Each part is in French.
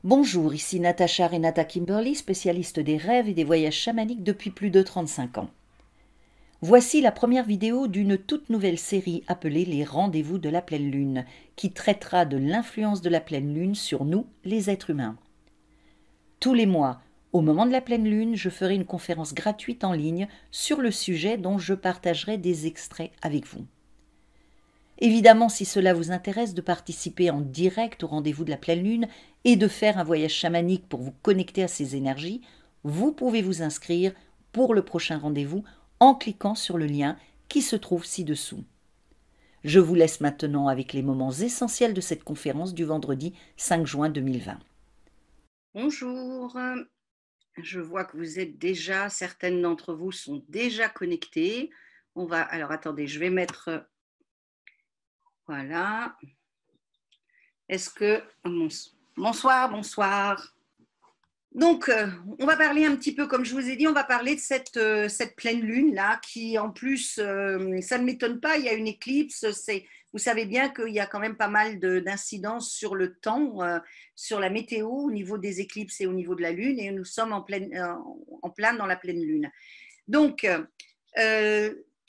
Bonjour, ici Natacha Renata Kimberly, spécialiste des rêves et des voyages chamaniques depuis plus de 35 ans. Voici la première vidéo d'une toute nouvelle série appelée Les Rendez-vous de la pleine lune, qui traitera de l'influence de la pleine lune sur nous, les êtres humains. Tous les mois, au moment de la pleine lune, je ferai une conférence gratuite en ligne sur le sujet dont je partagerai des extraits avec vous. Évidemment, si cela vous intéresse de participer en direct au rendez-vous de la pleine lune et de faire un voyage chamanique pour vous connecter à ces énergies, vous pouvez vous inscrire pour le prochain rendez-vous en cliquant sur le lien qui se trouve ci-dessous. Je vous laisse maintenant avec les moments essentiels de cette conférence du vendredi 5 juin 2020. Bonjour, je vois que vous êtes déjà, certaines d'entre vous sont déjà connectées. Alors attendez, je vais mettre, voilà. Est-ce que, bonsoir. Donc, on va parler un petit peu, comme je vous ai dit, on va parler de cette pleine lune-là, qui en plus, ça ne m'étonne pas, il y a une éclipse, vous savez bien qu'il y a quand même pas mal d'incidences sur le temps, sur la météo, au niveau des éclipses et au niveau de la lune, et nous sommes en plein dans la pleine lune. Donc,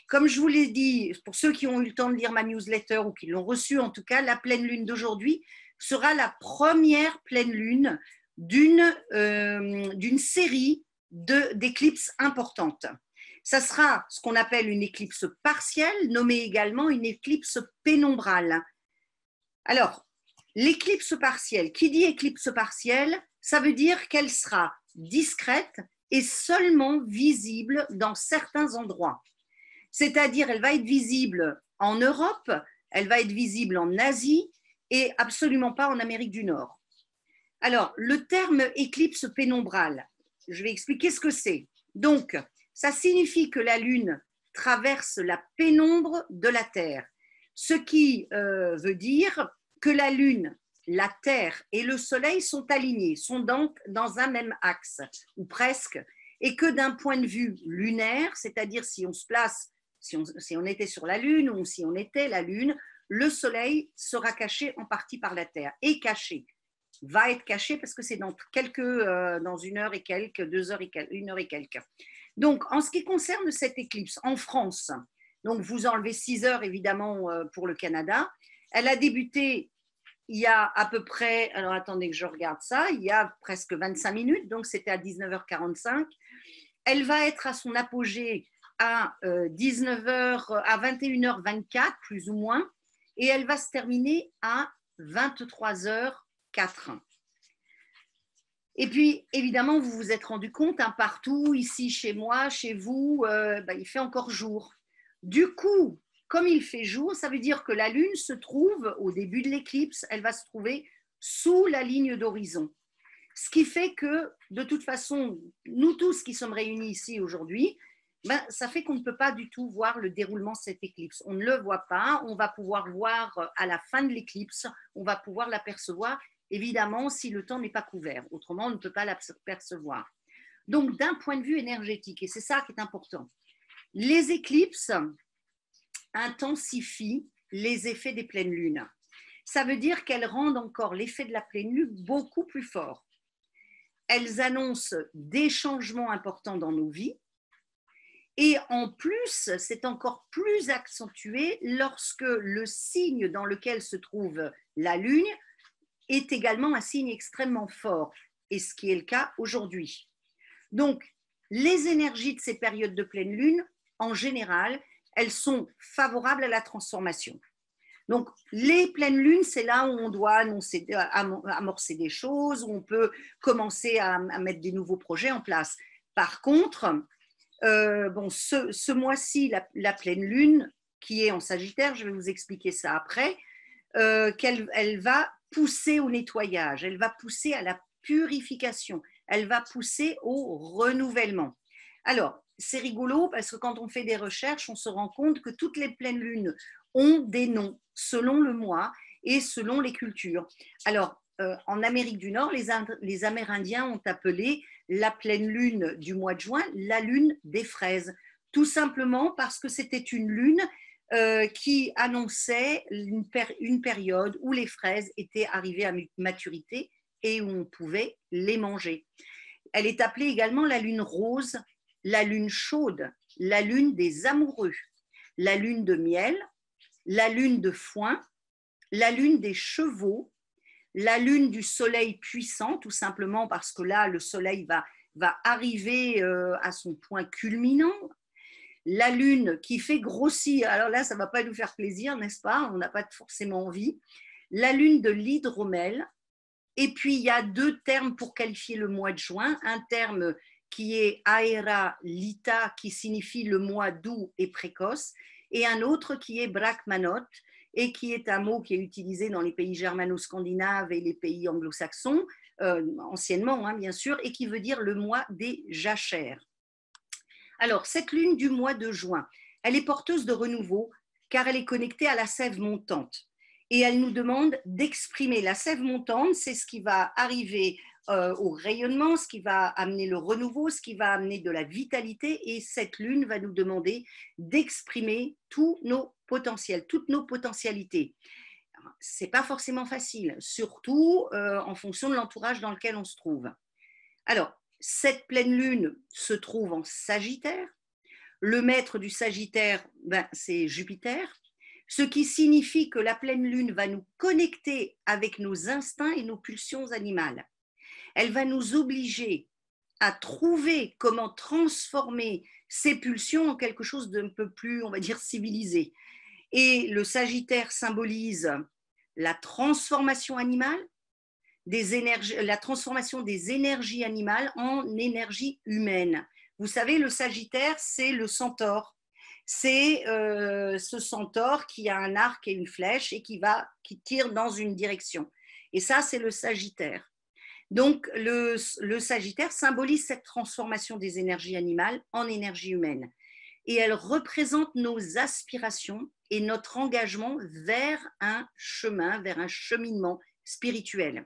comme je vous l'ai dit, pour ceux qui ont eu le temps de lire ma newsletter ou qui l'ont reçue en tout cas, la pleine lune d'aujourd'hui sera la première pleine lune d'une série d'éclipses importantes. Ça sera ce qu'on appelle une éclipse partielle, nommée également une éclipse pénombrale. Alors, l'éclipse partielle, qui dit éclipse partielle, ça veut dire qu'elle sera discrète et seulement visible dans certains endroits. C'est-à-dire, elle va être visible en Europe, elle va être visible en Asie et absolument pas en Amérique du Nord. Alors, le terme éclipse pénombrale, je vais expliquer ce que c'est. Donc, ça signifie que la Lune traverse la pénombre de la Terre, ce qui veut dire que la Lune, la Terre et le Soleil sont alignés, sont donc dans un même axe, ou presque, et que d'un point de vue lunaire, c'est-à-dire si on se place, si on était sur la Lune ou si on était la Lune, le Soleil sera caché en partie par la Terre, et caché va être caché parce que c'est dans dans 1 heure et quelques, 2 heures et quelques, 1 heure et quelques. Donc, en ce qui concerne cette éclipse, en France, donc vous enlevez 6 heures évidemment pour le Canada, elle a débuté il y a à peu près, alors attendez que je regarde ça, il y a presque 25 minutes, donc c'était à 19h45. Elle va être à son apogée à 19h, à 21h24 plus ou moins, et elle va se terminer à 23h4. Et puis, évidemment, vous vous êtes rendu compte, partout, ici, chez moi, chez vous, il fait encore jour. Du coup, comme il fait jour, ça veut dire que la Lune se trouve, au début de l'éclipse, elle va se trouver sous la ligne d'horizon. Ce qui fait que, de toute façon, nous tous qui sommes réunis ici aujourd'hui, ça fait qu'on ne peut pas du tout voir le déroulement de cette éclipse. On ne le voit pas, on va pouvoir voir à la fin de l'éclipse, on va pouvoir l'apercevoir, évidemment, si le temps n'est pas couvert. Autrement, on ne peut pas l'apercevoir. Donc, d'un point de vue énergétique, et c'est ça qui est important, les éclipses intensifient les effets des pleines lunes. Ça veut dire qu'elles rendent encore l'effet de la pleine lune beaucoup plus fort. Elles annoncent des changements importants dans nos vies. Et en plus, c'est encore plus accentué lorsque le signe dans lequel se trouve la Lune est également un signe extrêmement fort, et ce qui est le cas aujourd'hui. Donc, les énergies de ces périodes de pleine lune, en général, elles sont favorables à la transformation. Donc, les pleines lunes, c'est là où on doit amorcer des choses, où on peut commencer à mettre des nouveaux projets en place. Par contre, ce mois-ci, la pleine lune, qui est en Sagittaire, je vais vous expliquer ça après, qu'elle va pousser au nettoyage, elle va pousser à la purification, elle va pousser au renouvellement. Alors, c'est rigolo parce que quand on fait des recherches, on se rend compte que toutes les pleines lunes ont des noms selon le mois et selon les cultures. Alors, en Amérique du Nord, les Amérindiens ont appelé la pleine lune du mois de juin la lune des fraises, tout simplement parce que c'était une lune qui annonçait une période où les fraises étaient arrivées à maturité et où on pouvait les manger. Elle est appelée également la lune rose, la lune chaude, la lune des amoureux, la lune de miel, la lune de foin, la lune des chevaux, la lune du soleil puissant, tout simplement parce que là, le soleil va arriver à son point culminant. La lune qui fait grossir, alors là, ça ne va pas nous faire plaisir, n'est-ce pas? On n'a pas forcément envie. La lune de l'hydromel. Et puis, il y a deux termes pour qualifier le mois de juin. Un terme qui est Aera Lita, qui signifie le mois doux et précoce, et un autre qui est Brakmanot, et qui est un mot qui est utilisé dans les pays germano-scandinaves et les pays anglo-saxons, anciennement, bien sûr, et qui veut dire le mois des jachères. Alors, cette lune du mois de juin, elle est porteuse de renouveau, car elle est connectée à la sève montante. Et elle nous demande d'exprimer. La sève montante, c'est ce qui va arriver au rayonnement, ce qui va amener le renouveau, ce qui va amener de la vitalité. Et cette lune va nous demander d'exprimer tous nos potentiels, toutes nos potentialités. Ce n'est pas forcément facile, surtout en fonction de l'entourage dans lequel on se trouve. Alors, cette pleine lune se trouve en Sagittaire. Le maître du Sagittaire, c'est Jupiter. Ce qui signifie que la pleine lune va nous connecter avec nos instincts et nos pulsions animales. Elle va nous obliger à trouver comment transformer ces pulsions en quelque chose d'un peu plus, on va dire, civilisé. Et le Sagittaire symbolise la transformation animale, la transformation des énergies animales en énergie humaine. Vous savez, le Sagittaire, c'est le centaure. C'est ce centaure qui a un arc et une flèche et qui tire dans une direction. Et ça, c'est le Sagittaire. Donc, le Sagittaire symbolise cette transformation des énergies animales en énergie humaine. Et elle représente nos aspirations et notre engagement vers un chemin, vers un cheminement spirituel.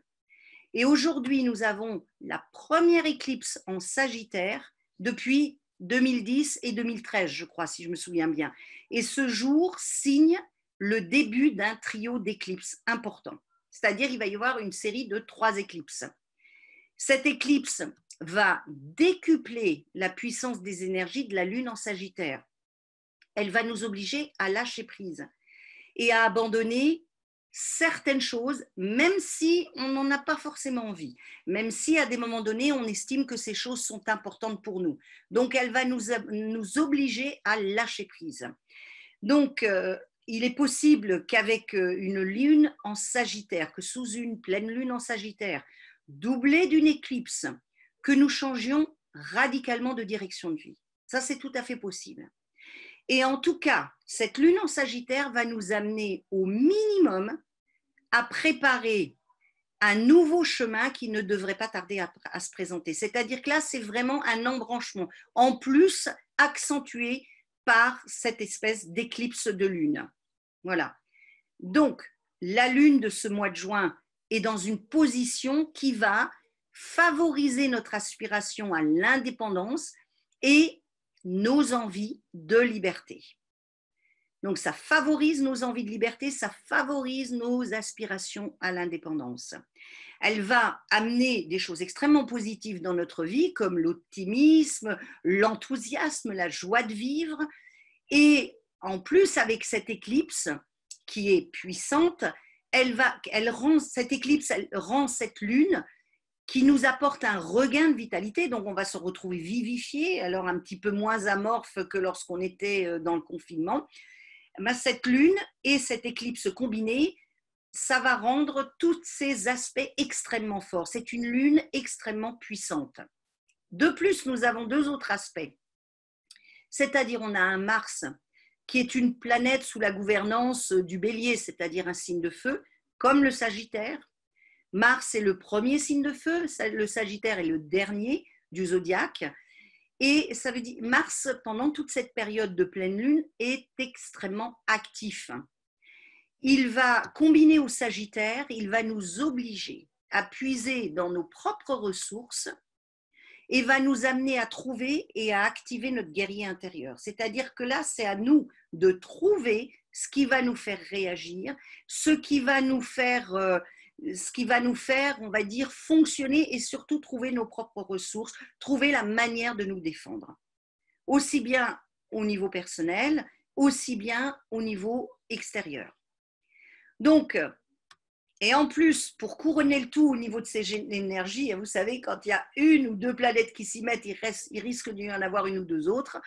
Et aujourd'hui, nous avons la première éclipse en Sagittaire depuis 2010 et 2013, je crois, si je me souviens bien. Et ce jour signe le début d'un trio d'éclipses important. C'est-à-dire, il va y avoir une série de 3 éclipses. Cette éclipse va décupler la puissance des énergies de la Lune en Sagittaire. Elle va nous obliger à lâcher prise et à abandonner certaines choses, même si on n'en a pas forcément envie, même si à des moments donnés, on estime que ces choses sont importantes pour nous. Donc, elle va nous obliger à lâcher prise. Donc, il est possible qu'avec une lune en Sagittaire, que sous une pleine lune en Sagittaire, doublée d'une éclipse, que nous changions radicalement de direction de vie. Ça, c'est tout à fait possible. Et en tout cas, cette lune en Sagittaire va nous amener au minimum à préparer un nouveau chemin qui ne devrait pas tarder à se présenter. C'est-à-dire que là, c'est vraiment un embranchement, en plus accentué par cette espèce d'éclipse de lune. Voilà. Donc, la lune de ce mois de juin est dans une position qui va favoriser notre aspiration à l'indépendance et nos envies de liberté. Donc, ça favorise nos envies de liberté, ça favorise nos aspirations à l'indépendance. Elle va amener des choses extrêmement positives dans notre vie, comme l'optimisme, l'enthousiasme, la joie de vivre. Et en plus, avec cette éclipse qui est puissante, cette éclipse rend cette lune qui nous apporte un regain de vitalité, donc on va se retrouver vivifié, alors un petit peu moins amorphe que lorsqu'on était dans le confinement. Cette lune et cette éclipse combinée, ça va rendre tous ces aspects extrêmement forts. C'est une lune extrêmement puissante. De plus, nous avons 2 autres aspects. C'est-à-dire, on a un Mars qui est une planète sous la gouvernance du Bélier, c'est-à-dire un signe de feu, comme le Sagittaire. Mars est le premier signe de feu, le Sagittaire est le dernier du zodiaque. Et ça veut dire Mars, pendant toute cette période de pleine lune, est extrêmement actif. Il va combiner au Sagittaire, il va nous obliger à puiser dans nos propres ressources et va nous amener à trouver et à activer notre guerrier intérieur. C'est-à-dire que là, c'est à nous de trouver ce qui va nous faire réagir, ce qui va nous faire ce qui va nous faire, on va dire, fonctionner et surtout trouver nos propres ressources, trouver la manière de nous défendre. Aussi bien au niveau personnel, aussi bien au niveau extérieur. Donc, et en plus, pour couronner le tout au niveau de ces énergies, vous savez, quand il y a une ou deux planètes qui s'y mettent, il risque d'y en avoir une ou deux autres,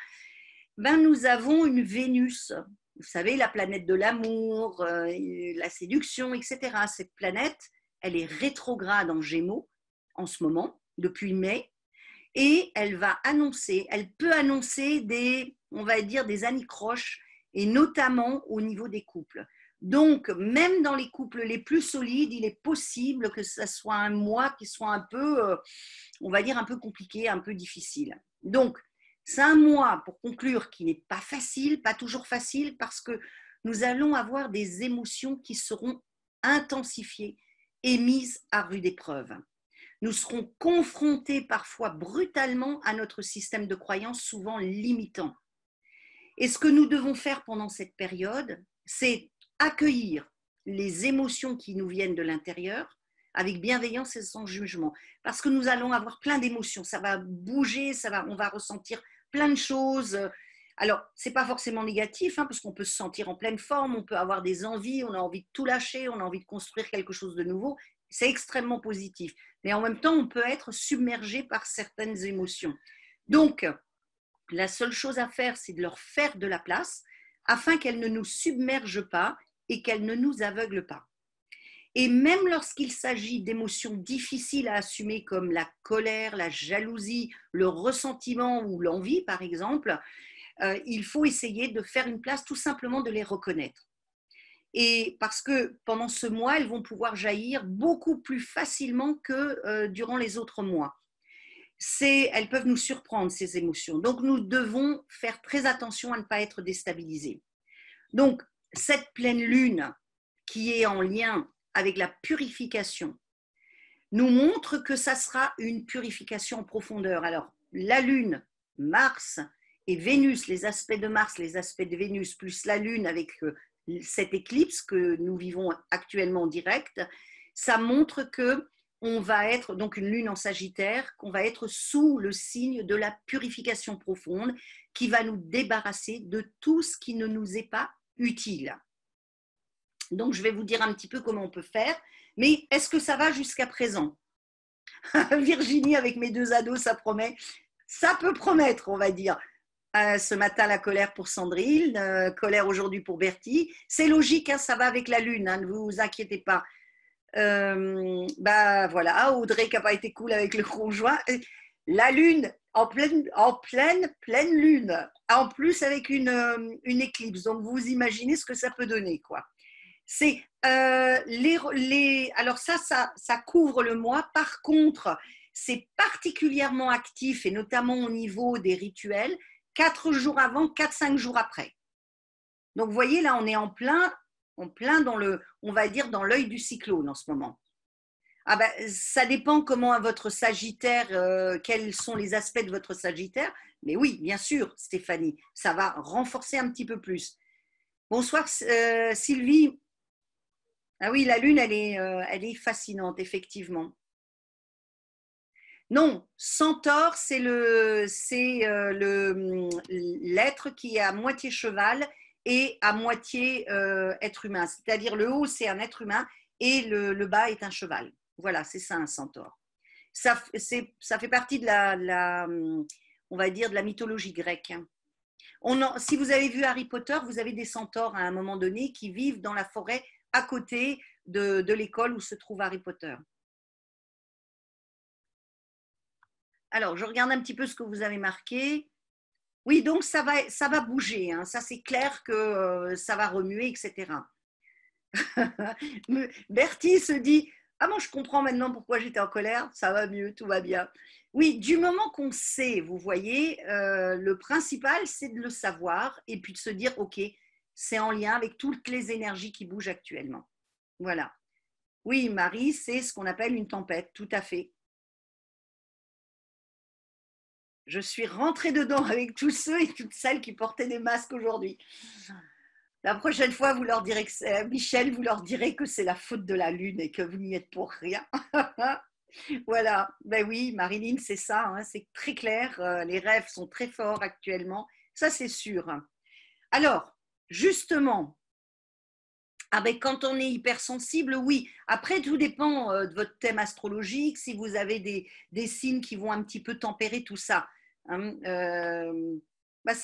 ben nous avons une Vénus, vous savez, la planète de l'amour, la séduction, etc. Cette planète, elle est rétrograde en Gémeaux en ce moment, depuis mai, et elle peut annoncer des, on va dire, des anicroches, et notamment au niveau des couples. Donc, même dans les couples les plus solides, il est possible que ce soit un mois qui soit un peu, on va dire, un peu compliqué, un peu difficile. Donc, c'est un mois, pour conclure, qui n'est pas facile, pas toujours facile, parce que nous allons avoir des émotions qui seront intensifiées et mises à rude épreuve. Nous serons confrontés parfois brutalement à notre système de croyance, souvent limitant. Et ce que nous devons faire pendant cette période, c'est accueillir les émotions qui nous viennent de l'intérieur avec bienveillance et sans jugement. Parce que nous allons avoir plein d'émotions, ça va bouger, on va ressentir plein de choses. Alors, ce n'est pas forcément négatif, parce qu'on peut se sentir en pleine forme, on peut avoir des envies, on a envie de tout lâcher, on a envie de construire quelque chose de nouveau. C'est extrêmement positif. Mais en même temps, on peut être submergé par certaines émotions. Donc, la seule chose à faire, c'est de leur faire de la place afin qu'elles ne nous submergent pas et qu'elles ne nous aveuglent pas. Et même lorsqu'il s'agit d'émotions difficiles à assumer comme la colère, la jalousie, le ressentiment ou l'envie, par exemple, il faut essayer de faire une place, tout simplement de les reconnaître. Et parce que pendant ce mois, elles vont pouvoir jaillir beaucoup plus facilement que durant les autres mois. Elles peuvent nous surprendre, ces émotions. Donc, nous devons faire très attention à ne pas être déstabilisés. Donc, cette pleine lune qui est en lien avec la purification nous montre que ça sera une purification en profondeur. Alors, la lune, Mars et Vénus, les aspects de Mars, les aspects de Vénus, plus la lune avec cette éclipse que nous vivons actuellement en direct, ça montre que on va être, donc une lune en Sagittaire, qu'on va être sous le signe de la purification profonde qui va nous débarrasser de tout ce qui ne nous est pas utile. Donc, je vais vous dire un petit peu comment on peut faire, mais est-ce que ça va jusqu'à présent? Virginie, avec mes deux ados, ça promet. Ça peut promettre, on va dire. Ce matin, la colère pour Sandrine, colère aujourd'hui pour Bertie. C'est logique, ça va avec la lune, ne vous inquiétez pas. Voilà, Audrey qui n'a pas été cool avec le conjoint. La lune en pleine lune, en plus avec une éclipse. Donc vous imaginez ce que ça peut donner, quoi. C'est alors ça couvre le mois. Par contre, c'est particulièrement actif et notamment au niveau des rituels 4 jours avant, 4-5 jours après. Donc vous voyez là, on est en plein dans on va dire dans l'œil du cyclone en ce moment. Ça dépend comment votre Sagittaire, quels sont les aspects de votre Sagittaire. Mais oui, bien sûr, Stéphanie, ça va renforcer un petit peu plus. Bonsoir Sylvie. Ah oui, la lune, elle est fascinante, effectivement. Non, Centaure, c'est l'être qui est à moitié cheval et à moitié être humain. C'est-à-dire le haut, c'est un être humain et le bas est un cheval. Voilà, c'est ça un centaure. Ça fait partie on va dire, de la mythologie grecque. Si vous avez vu Harry Potter, vous avez des centaures à un moment donné qui vivent dans la forêt à côté de l'école où se trouve Harry Potter. Alors, je regarde un petit peu ce que vous avez marqué. Oui, donc ça va bouger. Ça, c'est clair que ça va remuer, etc. Bertie se dit « Ah, moi, je comprends maintenant pourquoi j'étais en colère. Ça va mieux, tout va bien. » Oui, du moment qu'on sait, vous voyez, le principal, c'est de le savoir et puis de se dire « Ok, c'est en lien avec toutes les énergies qui bougent actuellement. » Voilà. Oui, Marie, c'est ce qu'on appelle une tempête, tout à fait. Je suis rentrée dedans avec tous ceux et toutes celles qui portaient des masques aujourd'hui. La prochaine fois, vous leur direz que Michel, vous leur direz que c'est la faute de la Lune et que vous n'y êtes pour rien. Voilà, ben oui, Marilyn, c'est ça, hein, c'est très clair. Les rêves sont très forts actuellement, ça c'est sûr. Alors, justement, ah ben, quand on est hypersensible, oui. Après, tout dépend de votre thème astrologique, si vous avez des signes qui vont un petit peu tempérer tout ça. Hein. Bah,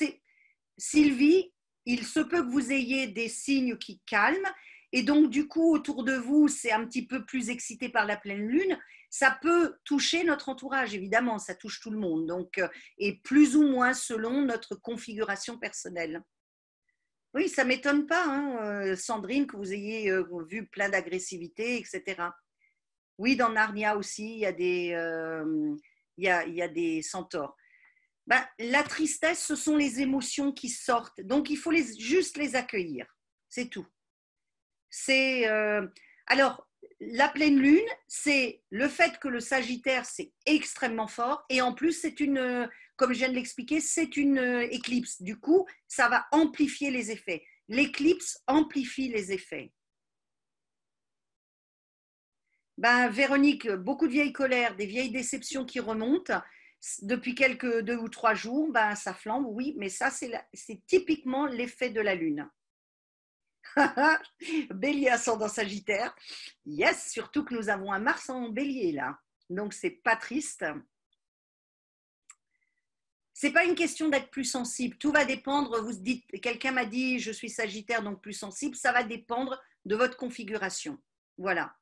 Sylvie, il se peut que vous ayez des signes qui calment, et donc du coup, autour de vous, c'est un petit peu plus excité par la pleine lune. Ça peut toucher notre entourage, évidemment, ça touche tout le monde, donc, et plus ou moins selon notre configuration personnelle. Oui, ça ne m'étonne pas, hein, Sandrine, que vous ayez vu plein d'agressivité, etc. Oui, dans Narnia aussi, il y a des centaures. Ben, la tristesse, ce sont les émotions qui sortent. Donc, il faut juste les accueillir. C'est tout. C'est alors la pleine lune, c'est le fait que le Sagittaire c'est extrêmement fort et en plus c'est une, comme je viens de l'expliquer, c'est une éclipse. Du coup, ça va amplifier les effets. L'éclipse amplifie les effets. Ben, Véronique, beaucoup de vieilles colères, des vieilles déceptions qui remontent depuis quelques 2 ou 3 jours, ben, ça flambe, oui, mais ça, c'est typiquement l'effet de la Lune. Bélier ascendant Sagittaire. Yes, surtout que nous avons un Mars en Bélier là. Donc, c'est pas triste. C'est pas une question d'être plus sensible. Tout va dépendre. Vous dites, quelqu'un m'a dit, je suis Sagittaire, donc plus sensible. Ça va dépendre de votre configuration. Voilà.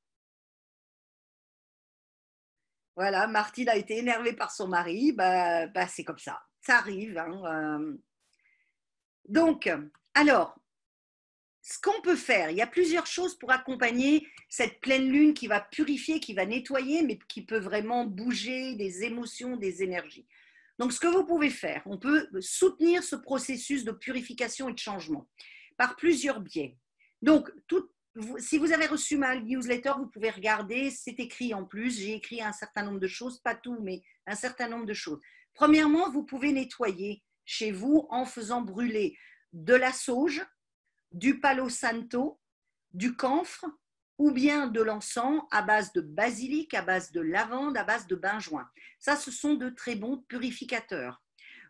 Voilà, Martine a été énervée par son mari, bah, c'est comme ça arrive. Hein. Donc, alors, ce qu'on peut faire, il y a plusieurs choses pour accompagner cette pleine lune qui va purifier, qui va nettoyer, mais qui peut vraiment bouger des émotions, des énergies. Donc, ce que vous pouvez faire, on peut soutenir ce processus de purification et de changement par plusieurs biais. Donc, si vous avez reçu ma newsletter, vous pouvez regarder, c'est écrit en plus, j'ai écrit un certain nombre de choses, pas tout, mais un certain nombre de choses. Premièrement, vous pouvez nettoyer chez vous en faisant brûler de la sauge, du palo santo, du camphre ou bien de l'encens à base de basilic, à base de lavande, à base de benjoin. Ça, ce sont de très bons purificateurs.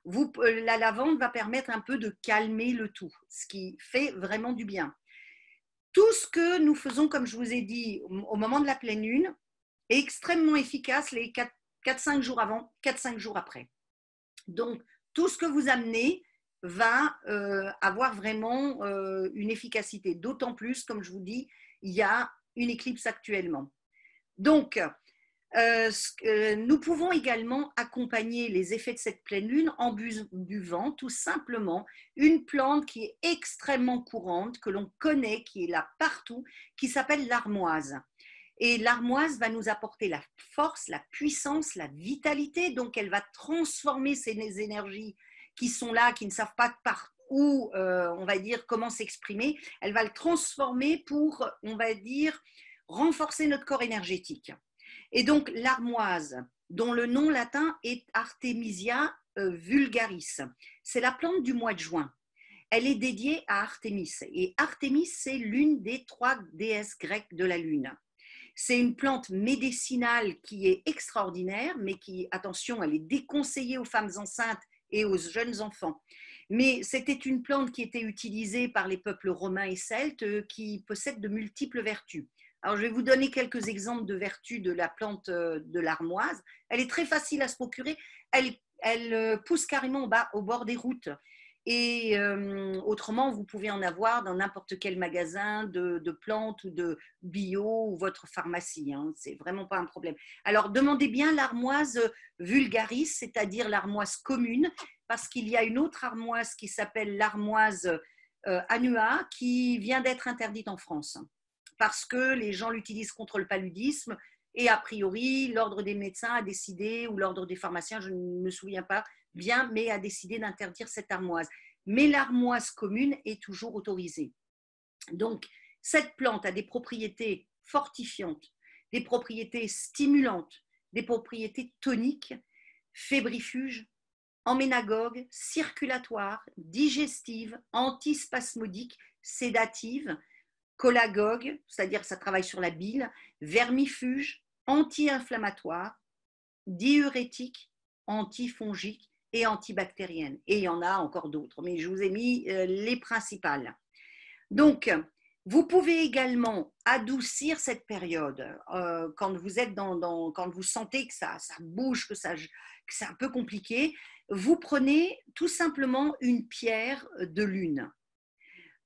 La lavande va permettre un peu de calmer le tout, ce qui fait vraiment du bien. Tout ce que nous faisons, comme je vous ai dit, au moment de la pleine lune, est extrêmement efficace les 4-5 jours avant, 4-5 jours après. Donc, tout ce que vous amenez va avoir vraiment une efficacité. D'autant plus, comme je vous dis, il y a une éclipse actuellement. Donc, nous pouvons également accompagner les effets de cette pleine lune en buvant tout simplement une plante qui est extrêmement courante, que l'on connaît, qui est là partout, qui s'appelle l'armoise. Et l'armoise va nous apporter la force, la puissance, la vitalité. Donc, elle va transformer ces énergies qui sont là, qui ne savent pas par où, on va dire, comment s'exprimer. Elle va le transformer pour, on va dire, renforcer notre corps énergétique. Et donc, l'armoise, dont le nom latin est Artemisia vulgaris, c'est la plante du mois de juin. Elle est dédiée à Artémis. Et Artémis, c'est l'une des 3 déesses grecques de la Lune. C'est une plante médicinale qui est extraordinaire, mais qui, attention, elle est déconseillée aux femmes enceintes et aux jeunes enfants. Mais c'était une plante qui était utilisée par les peuples romains et celtes qui possèdent de multiples vertus. Alors, je vais vous donner quelques exemples de vertus de la plante de l'armoise. Elle est très facile à se procurer. Elle pousse carrément au bord des routes. Et autrement, vous pouvez en avoir dans n'importe quel magasin de plantes ou de bio ou votre pharmacie. Hein. C'est vraiment pas un problème. Alors, demandez bien l'armoise vulgaris, c'est-à-dire l'armoise commune, parce qu'il y a une autre armoise qui s'appelle l'armoise annua qui vient d'être interdite en France parce que les gens l'utilisent contre le paludisme et a priori, l'ordre des médecins a décidé, ou l'ordre des pharmaciens, je ne me souviens pas bien, mais a décidé d'interdire cette armoise. Mais l'armoise commune est toujours autorisée. Donc, cette plante a des propriétés fortifiantes, des propriétés stimulantes, des propriétés toniques, fébrifuges, emménagogue, circulatoire, digestive, antispasmodique, sédative, cholagogue, c'est-à-dire ça travaille sur la bile, vermifuge, anti-inflammatoire, diurétique, antifongique et antibactérienne. Et il y en a encore d'autres, mais je vous ai mis les principales. Donc, vous pouvez également adoucir cette période quand vous êtes quand vous sentez que ça bouge, que c'est un peu compliqué. Vous prenez tout simplement une pierre de lune.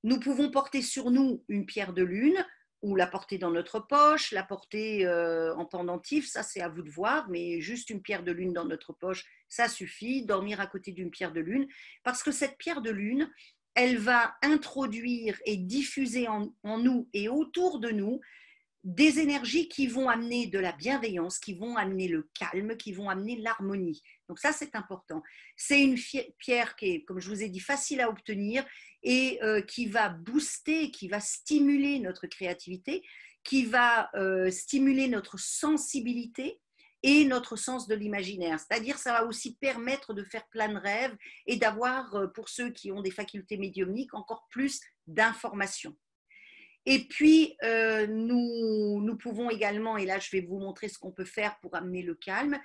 Nous pouvons porter sur nous une pierre de lune ou la porter dans notre poche, la porter en pendentif, ça c'est à vous de voir, mais juste une pierre de lune dans notre poche, ça suffit, dormir à côté d'une pierre de lune, parce que cette pierre de lune, elle va introduire et diffuser en nous et autour de nous des énergies qui vont amener de la bienveillance, qui vont amener le calme, qui vont amener l'harmonie. Donc ça, c'est important. C'est une pierre qui est, comme je vous ai dit, facile à obtenir et qui va booster, qui va stimuler notre créativité, qui va stimuler notre sensibilité et notre sens de l'imaginaire. C'est-à-dire, ça va aussi permettre de faire plein de rêves et d'avoir, pour ceux qui ont des facultés médiumniques, encore plus d'informations. Et puis, nous pouvons également, et là je vais vous montrer ce qu'on peut faire pour amener le calme,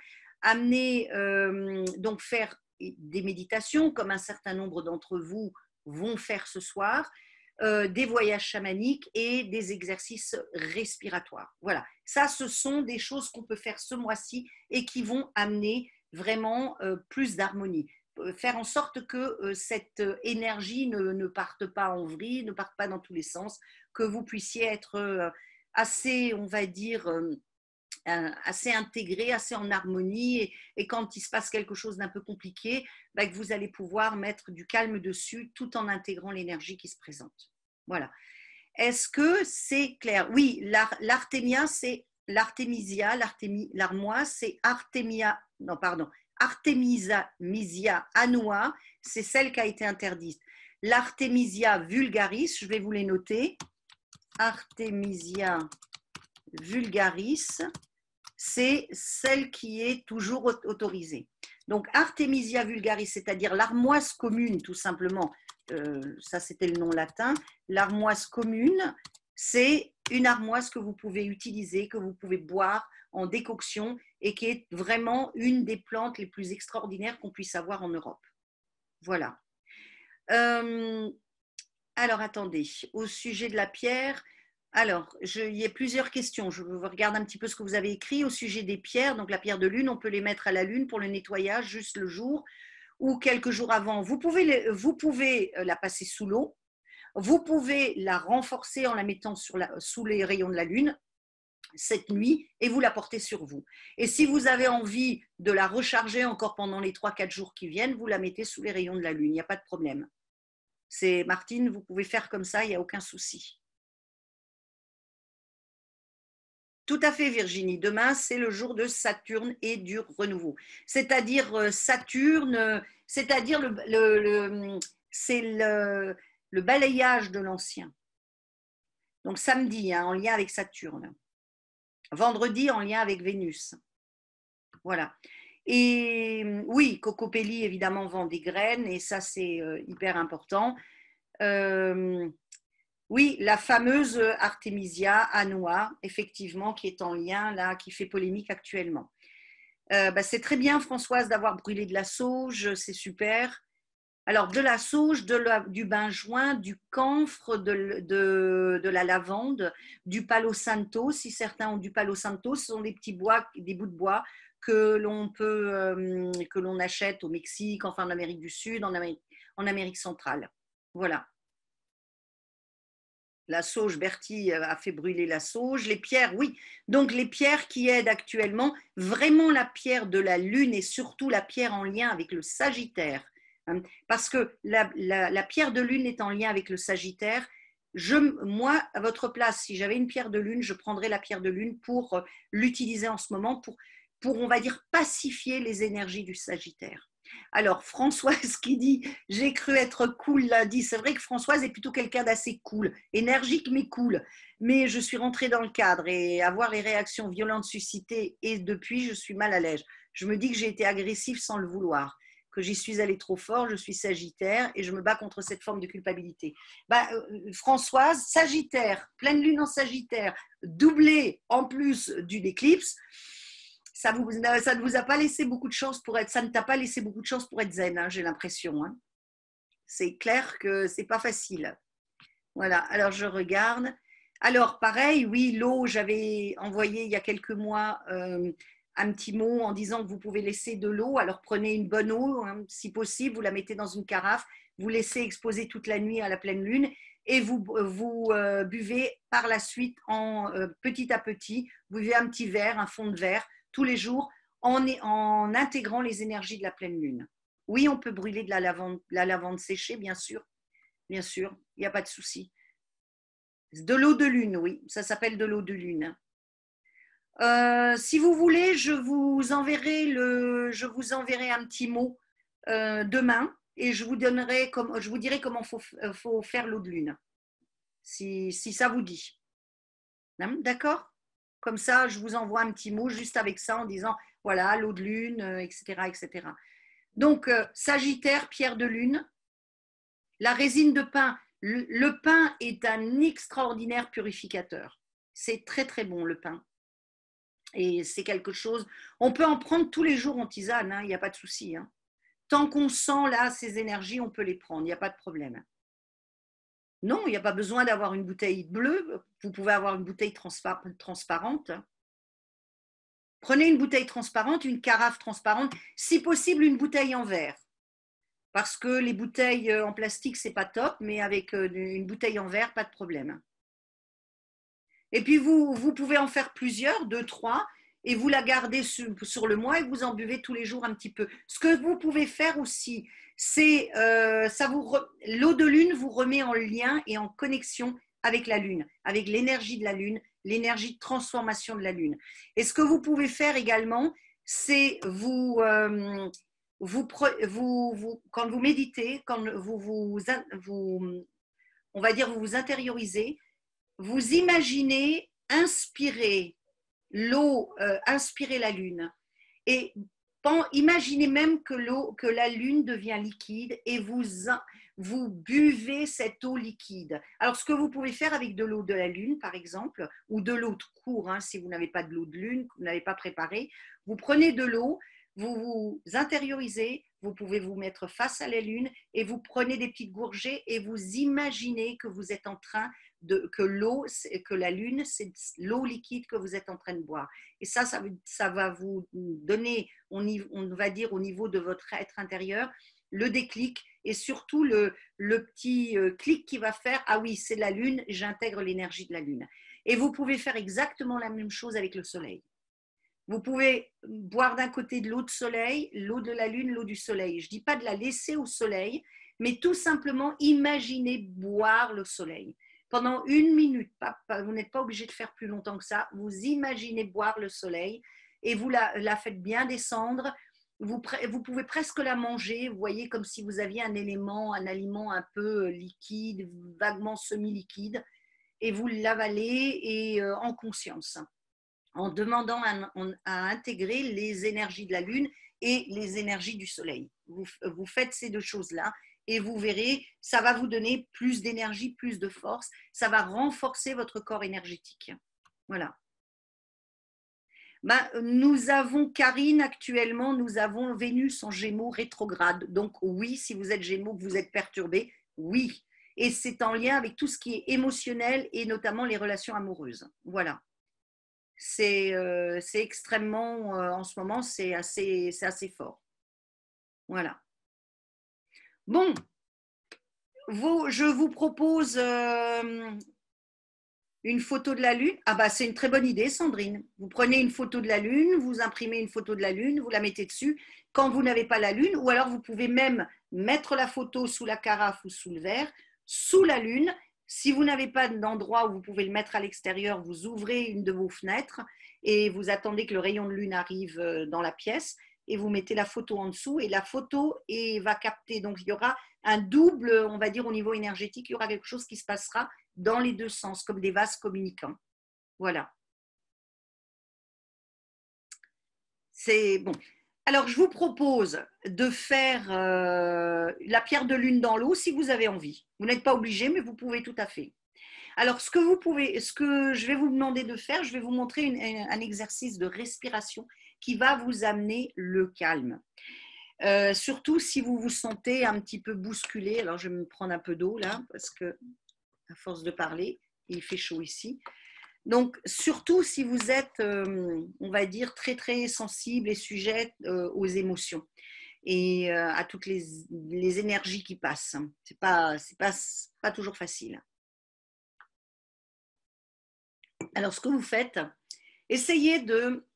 donc faire des méditations, comme un certain nombre d'entre vous vont faire ce soir, des voyages chamaniques et des exercices respiratoires. Voilà, ça ce sont des choses qu'on peut faire ce mois-ci et qui vont amener vraiment plus d'harmonie. Faire en sorte que cette énergie ne parte pas en vrille, ne parte pas dans tous les sens, que vous puissiez être assez, on va dire, assez intégré, assez en harmonie et quand il se passe quelque chose d'un peu compliqué, que vous allez pouvoir mettre du calme dessus tout en intégrant l'énergie qui se présente. Voilà. Est-ce que c'est clair? Oui, l'artémia, c'est l'artémisia, l'armoise, c'est Artemisia annua, c'est celle qui a été interdite. L'artémisia vulgaris, je vais vous les noter. Artemisia vulgaris, c'est celle qui est toujours autorisée. Donc, Artemisia vulgaris, c'est-à-dire l'armoise commune, tout simplement, ça c'était le nom latin, l'armoise commune, c'est une armoise que vous pouvez utiliser, que vous pouvez boire en décoction et qui est vraiment une des plantes les plus extraordinaires qu'on puisse avoir en Europe. Voilà. Alors, attendez, au sujet de la pierre, alors, il y a plusieurs questions. Je regarde un petit peu ce que vous avez écrit au sujet des pierres. Donc, la pierre de lune, on peut les mettre à la lune pour le nettoyage juste le jour ou quelques jours avant. Vous pouvez la passer sous l'eau. Vous pouvez la renforcer en la mettant sous les rayons de la lune cette nuit et vous la portez sur vous. Et si vous avez envie de la recharger encore pendant les 3-4 jours qui viennent, vous la mettez sous les rayons de la lune. Il n'y a pas de problème. C'est Martine, vous pouvez faire comme ça, il n'y a aucun souci. Tout à fait, Virginie. Demain, c'est le jour de Saturne et du renouveau. C'est-à-dire Saturne, c'est-à-dire c'est le balayage de l'ancien. Donc samedi, en lien avec Saturne. Vendredi, en lien avec Vénus. Voilà. Et oui, Cocopelli, évidemment, vend des graines et ça, c'est hyper important. Oui, la fameuse Artemisia annua, effectivement, qui est en lien, là, qui fait polémique actuellement. C'est très bien, Françoise, d'avoir brûlé de la sauge, c'est super. Alors, de la sauge, du benjoin, du camphre, de la lavande, du palo santo, si certains ont du palo santo, ce sont des petits bois, des bouts de bois que l'on achète au Mexique, enfin en Amérique du Sud, en Amérique centrale. Voilà. La sauge, Bertie a fait brûler la sauge. Les pierres, oui. Donc, les pierres qui aident actuellement, vraiment la pierre de la lune et surtout la pierre en lien avec le Sagittaire. Parce que la pierre de lune est en lien avec le Sagittaire. Moi, à votre place, si j'avais une pierre de lune, je prendrais la pierre de lune pour l'utiliser en ce moment, pour, on va dire, pacifier les énergies du Sagittaire. Alors, Françoise qui dit « J'ai cru être cool lundi ». C'est vrai que Françoise est plutôt quelqu'un d'assez cool, énergique mais cool. Mais je suis rentrée dans le cadre et avoir les réactions violentes suscitées et depuis, je suis mal à l'aise. Je me dis que j'ai été agressive sans le vouloir, que j'y suis allée trop fort, je suis Sagittaire et je me bats contre cette forme de culpabilité. Françoise, Sagittaire, pleine lune en Sagittaire, doublée en plus d'une éclipse, ça ne vous a pas laissé beaucoup de chance pour être, ça ne t'a pas laissé beaucoup de chance pour être zen, hein, j'ai l'impression. Hein. C'est clair que c'est pas facile. Voilà, alors je regarde. Alors pareil, oui, l'eau, j'avais envoyé il y a quelques mois un petit mot en disant que vous pouvez laisser de l'eau. Alors prenez une bonne eau, hein, si possible, vous la mettez dans une carafe, vous laissez exposer toute la nuit à la pleine lune et vous buvez par la suite petit à petit, vous buvez un petit verre, un fond de verre tous les jours en intégrant les énergies de la pleine lune. Oui, on peut brûler de la lavande séchée, bien sûr, il n'y a pas de souci. De l'eau de lune, oui, ça s'appelle de l'eau de lune. Si vous voulez, je vous enverrai un petit mot demain et je vous dirai comment faut faire l'eau de lune, si ça vous dit. D'accord ? Comme ça, je vous envoie un petit mot juste avec ça en disant, voilà, l'eau de lune, etc., etc. Donc, Sagittaire, pierre de lune, la résine de pin. Le pin est un extraordinaire purificateur. C'est très, très bon, le pin. Et c'est quelque chose, on peut en prendre tous les jours en tisane, hein, il n'y a pas de souci. Hein. Tant qu'on sent là ces énergies, on peut les prendre, il n'y a pas de problème. Non, il n'y a pas besoin d'avoir une bouteille bleue, vous pouvez avoir une bouteille transparente. Prenez une bouteille transparente, une carafe transparente, si possible une bouteille en verre. Parce que les bouteilles en plastique, c'est pas top, mais avec une bouteille en verre, pas de problème. Et puis, vous pouvez en faire plusieurs, 2, 3, et vous la gardez sur le mois et vous en buvez tous les jours un petit peu. Ce que vous pouvez faire aussi, c'est l'eau de lune vous remet en lien et en connexion avec la lune, avec l'énergie de la lune, l'énergie de transformation de la lune. Et ce que vous pouvez faire également, c'est quand vous méditez, quand vous vous intériorisez, vous imaginez inspirer l'eau, inspirer la lune. Et imaginez même que la lune devient liquide et vous buvez cette eau liquide. Alors, ce que vous pouvez faire avec de l'eau de la lune, par exemple, ou de l'eau de cours, hein, si vous n'avez pas de l'eau de lune, que vous n'avez pas préparée, vous prenez de l'eau, vous vous intériorisez, vous pouvez vous mettre face à la lune et vous prenez des petites gorgées et vous imaginez que vous êtes en train que la lune, c'est l'eau liquide que vous êtes en train de boire. Et ça va vous donner, on va dire, au niveau de votre être intérieur, le déclic et surtout le petit clic qui va faire, ah oui, c'est la lune, j'intègre l'énergie de la lune. Et vous pouvez faire exactement la même chose avec le soleil. Vous pouvez boire d'un côté de l'eau de soleil, l'eau de la lune, l'eau du soleil. Je ne dis pas de la laisser au soleil, mais tout simplement imaginer boire le soleil. Pendant 1 minute, vous n'êtes pas obligé de faire plus longtemps que ça, vous imaginez boire le soleil et vous la faites bien descendre. Vous pouvez presque la manger, vous voyez, comme si vous aviez un aliment un peu liquide, vaguement semi-liquide, et vous l'avalez et en conscience, en demandant à intégrer les énergies de la lune et les énergies du soleil. Vous faites ces deux choses-là et vous verrez, ça va vous donner plus d'énergie, plus de force, ça va renforcer votre corps énergétique. Voilà. Nous avons Karine actuellement, nous avons Vénus en Gémeaux rétrograde. Donc oui, si vous êtes Gémeaux, que vous êtes perturbé, oui. Et c'est en lien avec tout ce qui est émotionnel et notamment les relations amoureuses. Voilà. C'est extrêmement, en ce moment, c'est assez fort. Voilà. Bon, je vous propose une photo de la Lune. Ah bah c'est une très bonne idée, Sandrine. Vous prenez une photo de la Lune, vous imprimez une photo de la Lune, vous la mettez dessus quand vous n'avez pas la Lune, ou alors vous pouvez même mettre la photo sous la carafe ou sous le verre, sous la Lune. Si vous n'avez pas d'endroit où vous pouvez le mettre à l'extérieur, vous ouvrez une de vos fenêtres et vous attendez que le rayon de lune arrive dans la pièce et vous mettez la photo en dessous et la photo va capter. Donc, il y aura un double, on va dire, au niveau énergétique, il y aura quelque chose qui se passera dans les deux sens, comme des vases communicants. Voilà. C'est bon. Alors, je vous propose de faire la pierre de lune dans l'eau si vous avez envie. Vous n'êtes pas obligé, mais vous pouvez tout à fait. Alors, ce que je vais vous demander de faire, je vais vous montrer un exercice de respiration qui va vous amener le calme. Surtout si vous vous sentez un petit peu bousculé. Alors, je vais me prendre un peu d'eau là, parce que à force de parler, il fait chaud ici. Donc, surtout si vous êtes, on va dire, très, très sensible et sujet aux émotions et à toutes les énergies qui passent. C'est pas toujours facile. Alors, ce que vous faites, essayez de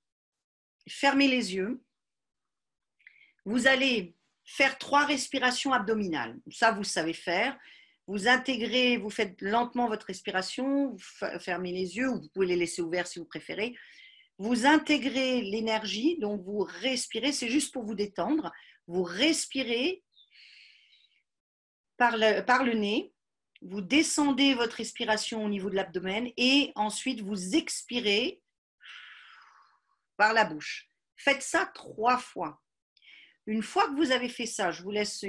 fermer les yeux. Vous allez faire 3 respirations abdominales. Ça, vous savez faire. Vous intégrez, vous faites lentement votre respiration, vous fermez les yeux, ou vous pouvez les laisser ouverts si vous préférez. Vous intégrez l'énergie, donc vous respirez, c'est juste pour vous détendre. Vous respirez par le nez, vous descendez votre respiration au niveau de l'abdomen et ensuite vous expirez par la bouche. Faites ça 3 fois. Une fois que vous avez fait ça, je vous laisse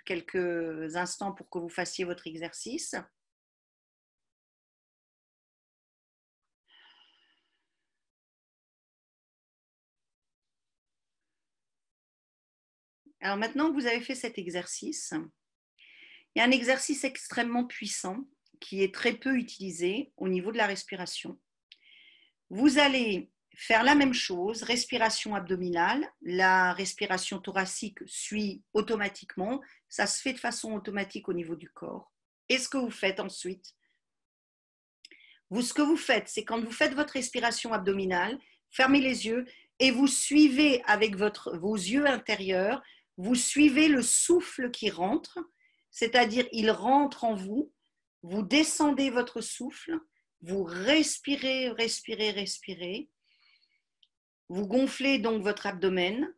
quelques instants pour que vous fassiez votre exercice. Alors maintenant que vous avez fait cet exercice, il y a un exercice extrêmement puissant qui est très peu utilisé au niveau de la respiration. Vous allez faire la même chose, respiration abdominale, la respiration thoracique suit automatiquement, ça se fait de façon automatique au niveau du corps. Et ce que vous faites ensuite, ce que vous faites, c'est quand vous faites votre respiration abdominale, fermez les yeux et vous suivez avec vos yeux intérieurs, vous suivez le souffle qui rentre, c'est-à-dire il rentre en vous, vous descendez votre souffle, vous respirez, respirez, respirez, vous gonflez donc votre abdomen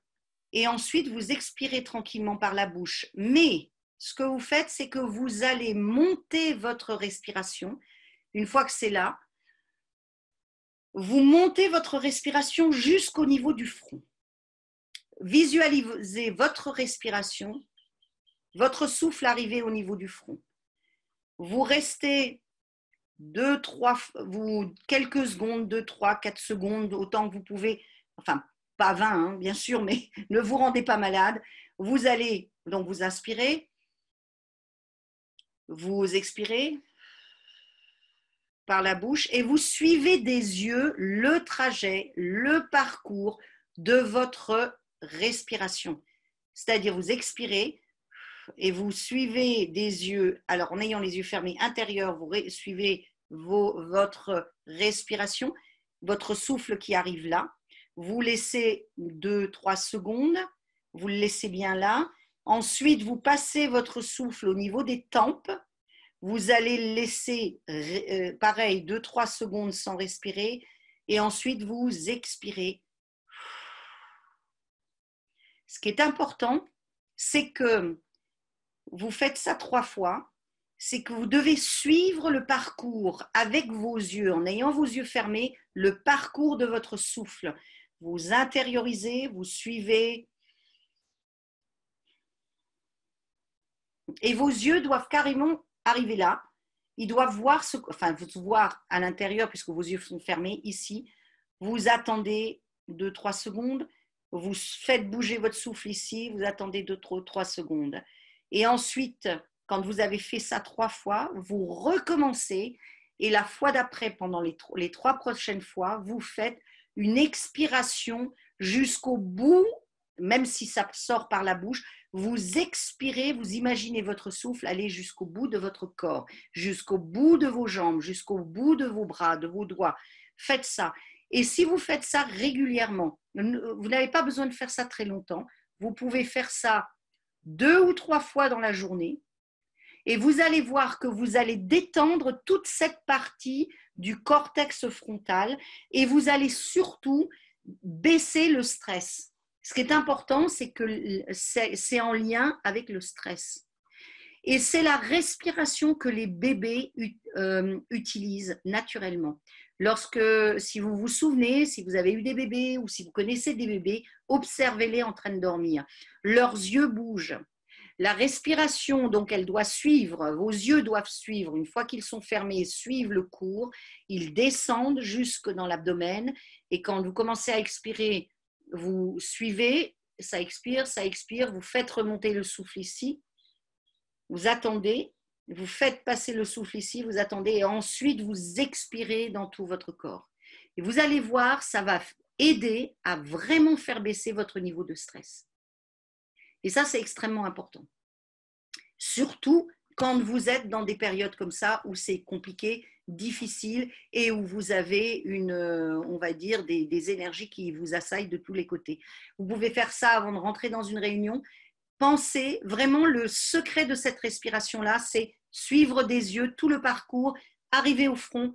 et ensuite vous expirez tranquillement par la bouche. Mais ce que vous faites, c'est que vous allez monter votre respiration. Une fois que c'est là, vous montez votre respiration jusqu'au niveau du front. Visualisez votre respiration, votre souffle arriver au niveau du front. Vous restez quelques secondes, 2, 3, 4 secondes, autant que vous pouvez, enfin pas 20 hein, bien sûr, mais ne vous rendez pas malade. Vous allez donc vous inspirez, vous expirez par la bouche et vous suivez des yeux le trajet, le parcours de votre respiration. C'est-à-dire vous expirez et vous suivez des yeux, alors en ayant les yeux fermés intérieurs, vous suivez votre respiration, votre souffle qui arrive là. Vous laissez 2-3 secondes, vous le laissez bien là. Ensuite, vous passez votre souffle au niveau des tempes. Vous allez laisser, pareil, 2-3 secondes sans respirer. Et ensuite, vous expirez. Ce qui est important, c'est que vous faites ça 3 fois. C'est que vous devez suivre le parcours avec vos yeux, en ayant vos yeux fermés, le parcours de votre souffle. Vous intériorisez, vous suivez. Et vos yeux doivent carrément arriver là. Ils doivent voir, vous voir à l'intérieur, puisque vos yeux sont fermés ici. Vous attendez 2-3 secondes. Vous faites bouger votre souffle ici. Vous attendez 2-3 secondes. Et ensuite, quand vous avez fait ça 3 fois, vous recommencez. Et la fois d'après, pendant les 3 prochaines fois, vous faites une expiration jusqu'au bout, même si ça sort par la bouche. Vous expirez, vous imaginez votre souffle aller jusqu'au bout de votre corps, jusqu'au bout de vos jambes, jusqu'au bout de vos bras, de vos doigts. Faites ça. Et si vous faites ça régulièrement, vous n'avez pas besoin de faire ça très longtemps. Vous pouvez faire ça 2 ou 3 fois dans la journée. Et vous allez voir que vous allez détendre toute cette partie du cortex frontal et vous allez surtout baisser le stress. Ce qui est important, c'est que c'est en lien avec le stress. Et c'est la respiration que les bébés utilisent naturellement. Si vous vous souvenez, si vous avez eu des bébés ou si vous connaissez des bébés, observez-les en train de dormir. Leurs yeux bougent. La respiration, donc, elle doit suivre, vos yeux doivent suivre, une fois qu'ils sont fermés, suivent le cours, ils descendent jusque dans l'abdomen et quand vous commencez à expirer, vous suivez, ça expire, vous faites remonter le souffle ici, vous attendez, vous faites passer le souffle ici, vous attendez et ensuite vous expirez dans tout votre corps. Et vous allez voir, ça va aider à vraiment faire baisser votre niveau de stress. Et ça, c'est extrêmement important. Surtout quand vous êtes dans des périodes comme ça où c'est compliqué, difficile et où vous avez on va dire, des énergies qui vous assaillent de tous les côtés. Vous pouvez faire ça avant de rentrer dans une réunion. Pensez, vraiment, le secret de cette respiration-là, c'est suivre des yeux tout le parcours, arriver au front,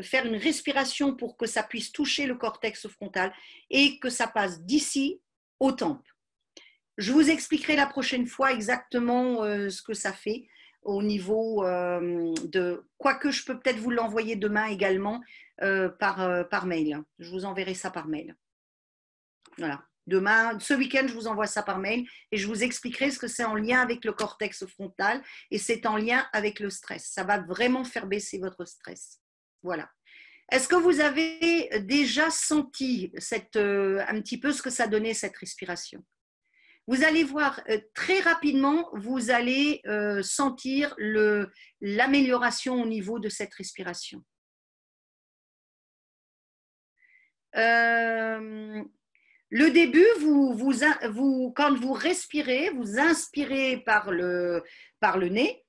faire une respiration pour que ça puisse toucher le cortex frontal et que ça passe d'ici aux tempes. Je vous expliquerai la prochaine fois exactement ce que ça fait au niveau de… Quoique je peux peut-être vous l'envoyer demain également par mail. Je vous enverrai ça par mail. Voilà. Demain, ce week-end, je vous envoie ça par mail et je vous expliquerai ce que c'est en lien avec le cortex frontal et c'est en lien avec le stress. Ça va vraiment faire baisser votre stress. Voilà. Est-ce que vous avez déjà senti un petit peu ce que ça donnait cette respiration ? Vous allez voir très rapidement, vous allez sentir l'amélioration au niveau de cette respiration. Le début, quand vous respirez, vous inspirez par le nez,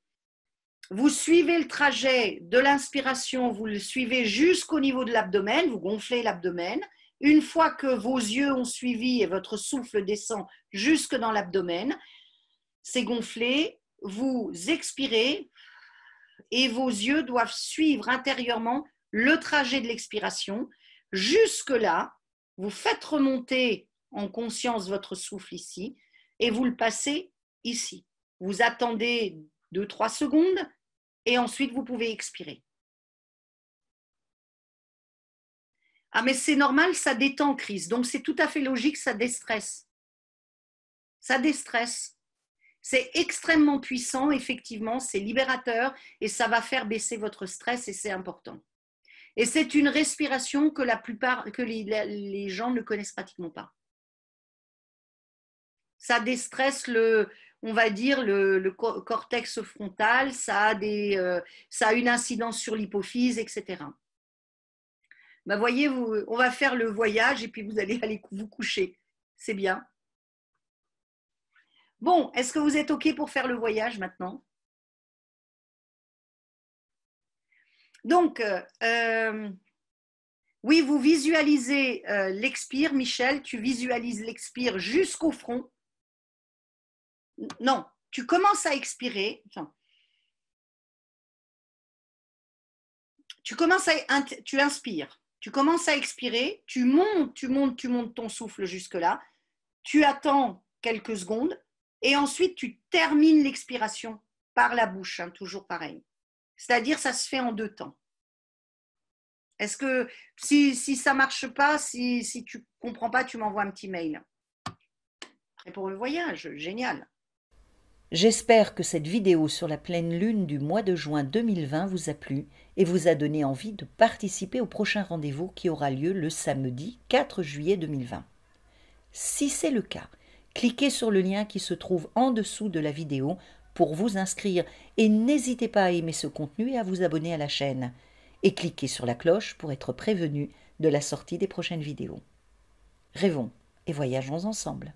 vous suivez le trajet de l'inspiration, vous le suivez jusqu'au niveau de l'abdomen, vous gonflez l'abdomen. Une fois que vos yeux ont suivi et votre souffle descend jusque dans l'abdomen, c'est gonflé, vous expirez et vos yeux doivent suivre intérieurement le trajet de l'expiration. Jusque-là, vous faites remonter en conscience votre souffle ici et vous le passez ici. Vous attendez 2-3 secondes et ensuite vous pouvez expirer. Ah, mais c'est normal, ça détend, Chris. Donc, c'est tout à fait logique, ça déstresse. Ça déstresse. C'est extrêmement puissant, effectivement, c'est libérateur et ça va faire baisser votre stress et c'est important. Et c'est une respiration que les gens ne connaissent pratiquement pas. Ça déstresse on va dire, le cortex frontal, ça a une incidence sur l'hypophyse, etc. Ben voyez, on va faire le voyage et puis vous allez aller vous coucher. C'est bien. Bon, est-ce que vous êtes OK pour faire le voyage maintenant? Donc, oui, vous visualisez l'expire. Michel, tu visualises l'expire jusqu'au front. Non, tu commences à expirer. Enfin, tu inspires. Tu commences à expirer, tu montes ton souffle jusque-là, tu attends quelques secondes et ensuite tu termines l'expiration par la bouche, hein, toujours pareil. C'est-à-dire ça se fait en 2 temps. Est-ce que si ça ne marche pas, si tu ne comprends pas, tu m'envoies un petit mail. Et pour le voyage, génial. J'espère que cette vidéo sur la pleine lune du mois de juin 2020 vous a plu et vous a donné envie de participer au prochain rendez-vous qui aura lieu le samedi 4 juillet 2020. Si c'est le cas, cliquez sur le lien qui se trouve en dessous de la vidéo pour vous inscrire et n'hésitez pas à aimer ce contenu et à vous abonner à la chaîne. Et cliquez sur la cloche pour être prévenu de la sortie des prochaines vidéos. Rêvons et voyageons ensemble.